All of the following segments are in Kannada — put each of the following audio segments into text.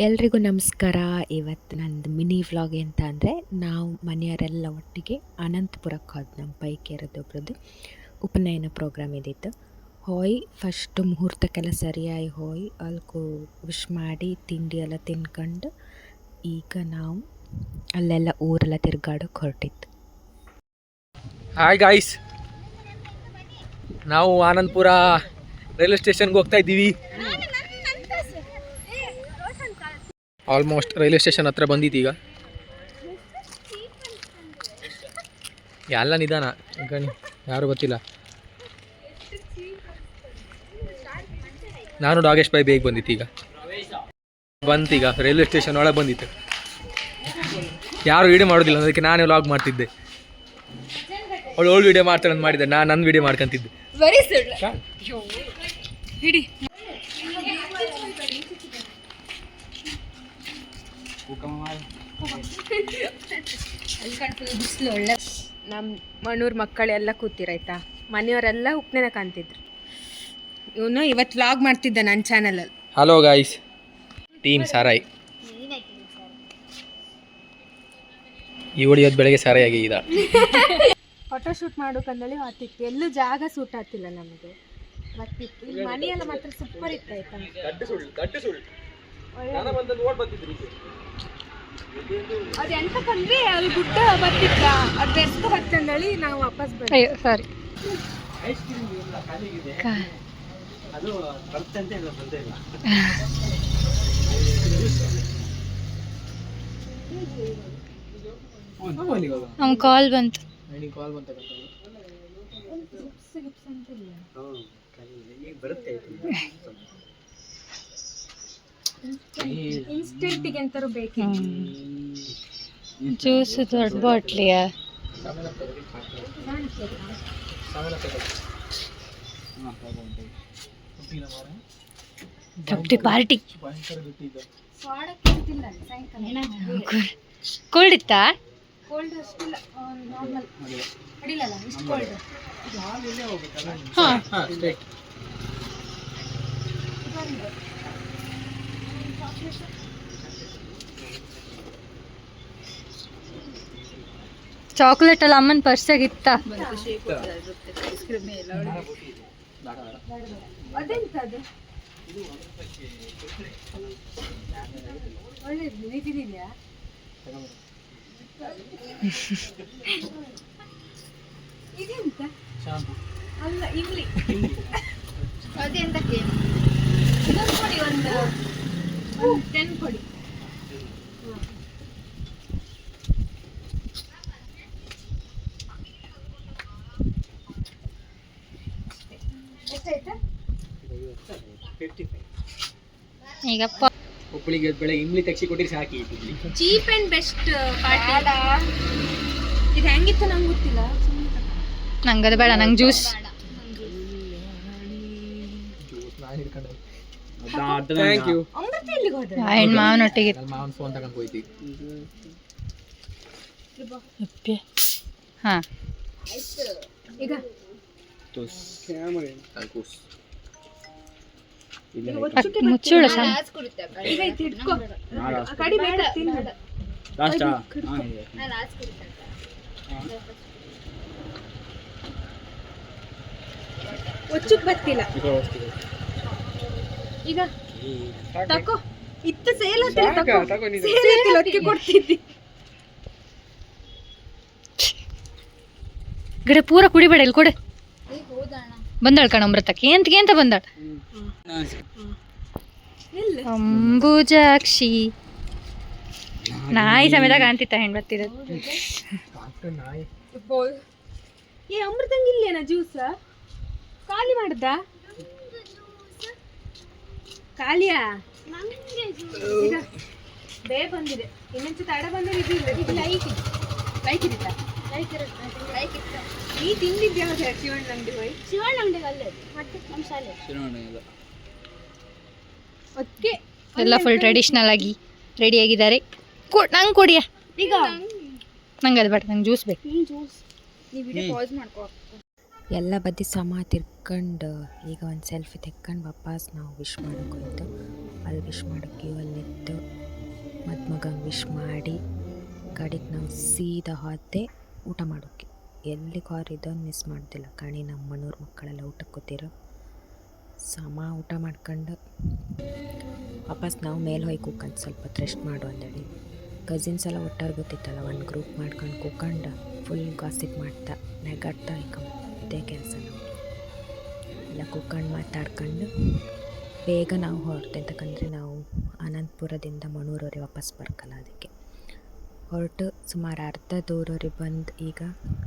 ಎಲ್ರಿಗೂ ನಮಸ್ಕಾರ. ಇವತ್ತು ನಂದು ಮಿನಿ ವ್ಲಾಗ್ ಎಂತ ಅಂದರೆ, ನಾವು ಮನೆಯವರೆಲ್ಲ ಒಟ್ಟಿಗೆ ಅನಂತಪುರಕ್ಕೆ ಹೋದ್. ನಮ್ಮ ಪೈಕಿ ಇರೋದೊಬ್ರದ್ದು ಉಪನಯನ ಪ್ರೋಗ್ರಾಮ್ ಇದ್ದಿತ್ತು. ಹೋಯ್ ಫಸ್ಟ್ ಮುಹೂರ್ತಕ್ಕೆಲ್ಲ ಸರಿಯಾಗಿ ಹೋಯ್ ಅಲ್ಕು ವಿಶ್ ಮಾಡಿ ತಿಂಡಿ ಎಲ್ಲ ತಿನ್ಕೊಂಡು ಈಗ ನಾವು ಅಲ್ಲೆಲ್ಲ ಊರೆಲ್ಲ ತಿರುಗಾಡೋಕೆ ಹೊರಟಿತ್ತು. ಹಾಯ್ ಗಾಯ್ಸ್, ನಾವು ಆನಂದಪುರ ರೈಲ್ವೆ ಸ್ಟೇಷನ್ಗೆ ಹೋಗ್ತಾ ಇದ್ದೀವಿ. ಆಲ್ಮೋಸ್ಟ್ ರೈಲ್ವೆ ಸ್ಟೇಷನ್ ಹತ್ರ ಬಂದಿತ್ತು. ಈಗ ಎಲ್ಲ ನಿಧಾನ, ಯಾರು ಗೊತ್ತಿಲ್ಲ. ನಾನು ಡಾಗೇಶ್ ಬಾಯ್ ಬೇಗ ಬಂದಿತ್ತು. ಈಗ ರೈಲ್ವೆ ಸ್ಟೇಷನ್ ಒಳಗೆ ಬಂದಿತ್ತು. ಯಾರು ವೀಡಿಯೋ ಮಾಡೋದಿಲ್ಲ, ಅದಕ್ಕೆ ನಾನೇ ವ್ಲಾಗ್ ಮಾಡ್ತಿದ್ದೆ. ಅವಳು ವೀಡಿಯೋ ಮಾಡ್ತಾಳೆ ಅಂತ ಮಾಡಿದ್ದೆ, ನಾನು ನನ್ನ ವೀಡಿಯೋ ಮಾಡ್ಕೊಂತಿದ್ದೆ. ನಮ್ಮ ಮಣ್ಣೂರು ಮಕ್ಕಳೆಲ್ಲ ಕೂತಿರಾಯ್ತಾ, ಮನೆಯವರೆಲ್ಲ ಉಪ್ನೆನ ಕಾಣ್ತಿದ್ರು. ಇವನು ಇವತ್ತು ವ್ಲಾಗ್ ಮಾಡ್ತಿದ್ದ ನನ್ನ ಚಾನಲಲ್ಲಿ. ಹಲೋ ಗಾಯ್ಸ್, ಟೀಮ್ ಸಾರಾಯ್. ಇವತ್ತು ಬೆಳಗ್ಗೆ ಸಾರಾಯಿ ಆಗಿದೆ. ಫೋಟೋ ಶೂಟ್ ಮಾಡೋಕಂದೇಳಿ ಹೊತ್ತಿತ್ತು, ಎಲ್ಲೂ ಜಾಗ ಸೂಟ್ ಆಗ್ತಿಲ್ಲ ನಮಗೆ. ಬರ್ತಿತ್ತು ಇಲ್ಲಿ ಮನೆಯೆಲ್ಲ ಮಾತ್ರ ಸೂಪರ್ ಇತ್ತು ಆಯ್ತಾ. ಅದು ಎಂತಕ್ಕಂದ್ರೆ ಅಲ್ಲಿ ಗುಡ್ಡ ಬರ್ತಿತ್ತ, ಅದು ಬೆಸ್ಟ್ ಬರ್ತಂದೇಳಿ ನಾವು ವಾಪಸ್ ಬಂದ್ವಿ. ಸಾರಿ ನಮ್ ಕಾಲ್ ಬಂತು. ಇನ್ಸ್ಟೆಂಟಿಗೆ ಎಂತಾರು ಬೇಕು. ಜ್ಯೂಸ್ ದೊಡ್ಡ ಬಾಟ್ಲಿಯಾ? ಕಪ್ಟಿ ಪಾರ್ಟಿ ಕೋಲ್ಡ್ ಇತ್ತಾ? ಕೋಲ್ಡ್ ಅಷ್ಟಿಲ್ಲ, ನಾರ್ಮಲ್ ಅಡಿಲಲ್ಲ ಇಷ್ಟು ಕೋಲ್ಡ್. ಚಾಕ್ಲೇಟ್ ಎಲ್ಲ ಅಮ್ಮನ ಪರ್ಸಾಗಿತ್ತ? ಅದೆಂತದು ಒಳ್ಳೇದು ನೀತಿದೆಯಾ? ಇದೆಂತ ಅಲ್ಲ ಇಡ್ಲಿ. ಅದೆಂತಕ್ಕೆ ಇದೊಂದು ಕೊಡಿ, ಒಂದು 10 ಕೊಡಿ. ಎಷ್ಟಾಯ್ತಾ? ಈಗ ಒಬ್ಬಳಿಗೆ ಬೆಳಗ್ಗೆ ಇಮ್ಲಿ ತೆಗ್ಸಿ ಕೊಟ್ಟಿರಿ ಸಾಕಿ. Cheap and best party. ಇದು ಹೆಂಗಿತ್ತು ನಂಗೆ ಗೊತ್ತಿಲ್ಲ. ನಂಗೆ ಅದು ಬೇಡ, ನಂಗೆ ಜ್ಯೂಸ್. Thank you. ಅಮೃತ ಎಲ್ಲಿಗೆ ಹೋದ? ಆ್ಯಂಡ್ ಮಾವನೊಟ್ಟಿಗೆ ಮಾವನ ಫೋನ್ ತಗೊಂಡು ಹೋಯ್ತಿ. ಹಾಂ ಈಗ ಮುಚ್ಚುಳ ಈಗ ಇದು ಇಟ್ಕೋ. ಕಡಿ ಬೇಡ, ತಿನ್ಬೇಡ. ಒಚ್ಚಕ್ ಬರ್ತಿಲ್ಲ ಈಗ. ತಕೋ, ಇತ್ತು ಸೇಲ್ ಅದಕ್ಕೆ ಕೊಡ್ತಿದ್ದಿ. ಗಡೆ ಪೂರ ಕುಡಿಬೇಡ, ಇಲ್ಲಿ ಕೊಡೆ. ಬಂದಾಳ ಕಣ ಅಮೃತಕ್ಕೆ ಎಂತ ಬಂದಾಳ. ಅಂಬುಜಾಕ್ಷಿ ನಾಯಿ ಸಮೇತ ಕಾಣ್ತಿತ್ತ ಹೆಣ್ಣು ಬರ್ತಿರೋದು. ಏ ಅಮೃತಂಗಿಲ್ಲೇನ ಜ್ಯೂಸ್ ಖಾಲಿ ಮಾಡ್ದ? ಖಾಲಿಯಾ? ಈಗ ಬೇ ಬಂದಿದೆ, ಇನ್ನೊಂಚು ತಡ ಬಂದ್ರೆ ಇದು ಲೈಕ್ ಇರುತ್ತಾ? ನೀ ತಿಂದಿದ್ದೆ ಯಾವ್ದು? ಶಿವಣ್ಣ ಅಂಗಡಿ ಹೋಯ್. ಶಿವಣ್ಣ ಅಂಗಡಿಗೆ ಅಲ್ಲೇ ಮತ್ತೆ ನಮ್ಮ ಶಾಲೆ ಅದಕ್ಕೆ ಎಲ್ಲ ಫುಲ್ ಟ್ರೆಡಿಷ್ನಲ್ ಆಗಿ ರೆಡಿ ಆಗಿದ್ದಾರೆ. ನಂಗೆ ಕೊಡಿಯ ಈಗ. ನಂಗೆ ಅದು ಬೇಡ, ನಂಗೆ ಜ್ಯೂಸ್ ಬೇಕು. ಜ್ಯೂಸ್ ನೀವು ವಿಡಿಯೋ ಪಾಸ್ ಮಾಡ್ಕೋ. ಎಲ್ಲ ಬದಿ ಸಮ ತಿರ್ಕೊಂಡು ಈಗ ಒಂದು ಸೆಲ್ಫಿ ತೆಕ್ಕೊಂಡು ವಾಪಸ್ ನಾವು ವಿಶ್ ಮಾಡೋಕೆ ಹೋಯ್ತು. ಅಲ್ಲಿ ವಿಶ್ ಮಾಡೋಕ್ಕೆ ಕ್ಯೂ ಅಲ್ಲಿ ನಿಂತು ಮತ್ತು ಮಗಂಗೆ ವಿಶ್ ಮಾಡಿ ಕಡೆಗೆ ನಾವು ಸೀದಾ ಹೋದೆ ಊಟ ಮಾಡೋಕ್ಕೆ. ಎಲ್ಲಿ ಕಾರ್ ಇದೊಂದು ಮಿಸ್ ಮಾಡ್ತಿಲ್ಲ ಕಾಣಿ. ನಮ್ಮ ಮಣ್ಣೂರು ಮಕ್ಕಳೆಲ್ಲ ಊಟಕ್ಕೆ ಕೂತಿರೋ ಸಮ ಊಟ ಮಾಡ್ಕೊಂಡು ವಾಪಸ್ ನಾವು ಮೇಲೆ ಹೋಗಿ ಕೂತ್ಕೊಂಡು ಸ್ವಲ್ಪ ರೆಸ್ಟ್ ಮಾಡು ಅಂದೇಳಿ ಕಸಿನ್ಸ್ ಎಲ್ಲ ಒಟ್ಟಾರೆ ಗೊತ್ತಿತ್ತಲ್ಲ, ಒಂದು ಗ್ರೂಪ್ ಮಾಡ್ಕೊಂಡು ಕೂತ್ಕೊಂಡು ಫುಲ್ ಗಾಸಿಪ್ ಮಾಡ್ತಾ ನೆಗಾಡ್ತಾ ಇದೇ ಕೆಲಸ ನಾವು ಎಲ್ಲ ಕೂತ್ಕೊಂಡು ಮಾತಾಡ್ಕೊಂಡು ಬೇಗ ನಾವು ಹೊರಟೆ. ಅಂತಕಂದರೆ ನಾವು ಅನಂತಪುರದಿಂದ ಮಣೂರವರೆಗೆ ವಾಪಸ್ ಬರ್ಕಲ್ಲ, ಅದಕ್ಕೆ ಹೊರಟು ಸುಮಾರು ಅರ್ಧ ದೂರವರೆಗೆ ಬಂದು ಈಗ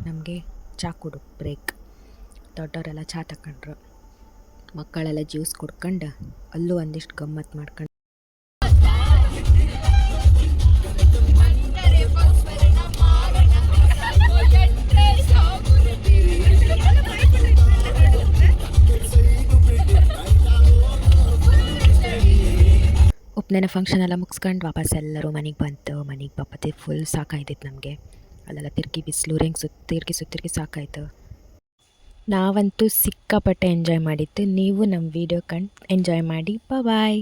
ನಮಗೆ ಚಾ ಕುಡು ಬ್ರೇಕ್. ದೊಡ್ಡವರೆಲ್ಲ ಚಾ ತಗೊಂಡ್ರು, ಮಕ್ಕಳೆಲ್ಲ ಜ್ಯೂಸ್ ಕುಡ್ಕೊಂಡು ಅಲ್ಲೂ ಒಂದಿಷ್ಟು ಗಮ್ಮತ್ತು ಮಾಡ್ಕೊಂಡು ಉಪನಯನ ಫಂಕ್ಷನ್ ಎಲ್ಲ ಮುಗಿಸ್ಕೊಂಡು ವಾಪಸ್ ಎಲ್ಲರೂ ಮನೆಗೆ ಬಂತು. ಮನೆಗೆ ಪಾಪತಿ ಫುಲ್ ಸಾಕಾಯ್ತಿತ್ತು ನಮಗೆ. ಅಲ್ಲೆಲ್ಲ ತಿರುಗಿ ಬಿಸಿಲು ರಿಂಗ್ ಸುತ್ತಿರ್ಗಿ ಸಾಕಾಯ್ತು. ನಾವಂತೂ ಸಿಕ್ಕಾಪಟ್ಟೆ ಎಂಜಾಯ್ ಮಾಡಿದ್ದು. ನೀವು ನಮ್ಮ ವೀಡಿಯೋ ಕಂಡು ಎಂಜಾಯ್ ಮಾಡಿ. ಬಾಯ್.